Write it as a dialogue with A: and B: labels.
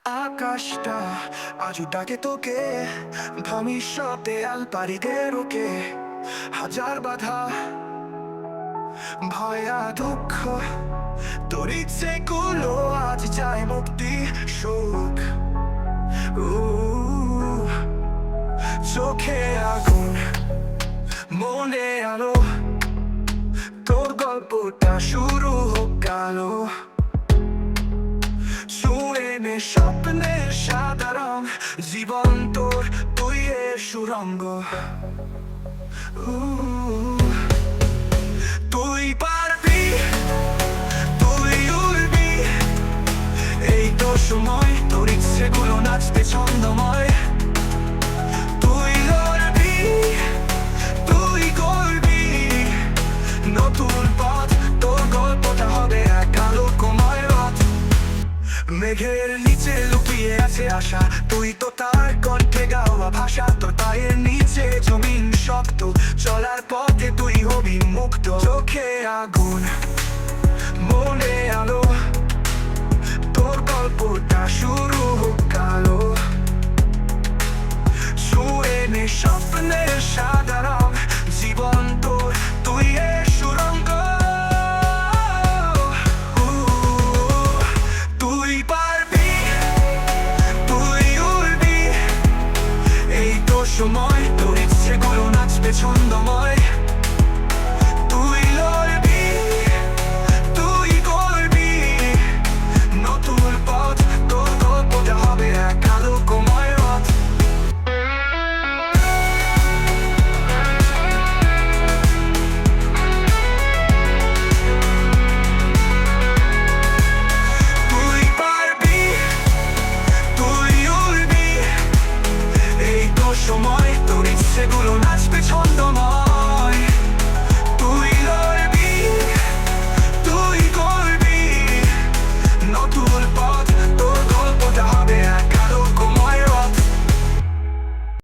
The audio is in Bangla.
A: আকাশটা আজও ডাকে তোকে, ভবিষ্যতে আল পাড়িদের ওকে। হাজার বাধা, ভয় আর দুঃখ, তোর ইচ্ছেগুলো আজ চায় মুক্তি, সুখ। চোখে আগুন, মনে আলো, তোর গল্পটা শুরু হোক কালো। ছুঁয়ে নে স্বপ্নের সাদা রং, জীবন তোর তুই এর সুরঙ্গ। তুই পারবি, তুই উড়বি, এই তো সময় তোর ইচ্ছেগুলো নাচতে ছন্দময়। তুই লড়বি, তুই করবি নতুন পথ, তোর গল্পটা হবে এক আলোকময় রথ। মেঘের নিচে লুকিয়ে আছে আশা, তুই তো তার কণ্ঠে গাওয়া ভাষা। তোর পায়ের নিচে জমিন শক্ত, চলার পথে তুই হবি মুক্ত। চোখে আগুন, মনে আলো, তোর গল্পটা শুরু হোক কালো। ছুঁয়ে নে স্বপ্নের সাদা রং, জীবন তোর তুই এর সুরঙ্গ। তুই পারবি, তুই উড়বি, এই তো সময় তোর ইচ্ছেগুলো নাচবে ছন্দময়। তুই লড়বি, তুই করবি নতুন পথ, তোর গল্পটা হবে এক আলোকময় রথ। তুই পারবি, তুই উড়বি, এই তো সময় তোর ইচ্ছেগুলো নাচবে ছন্দময়।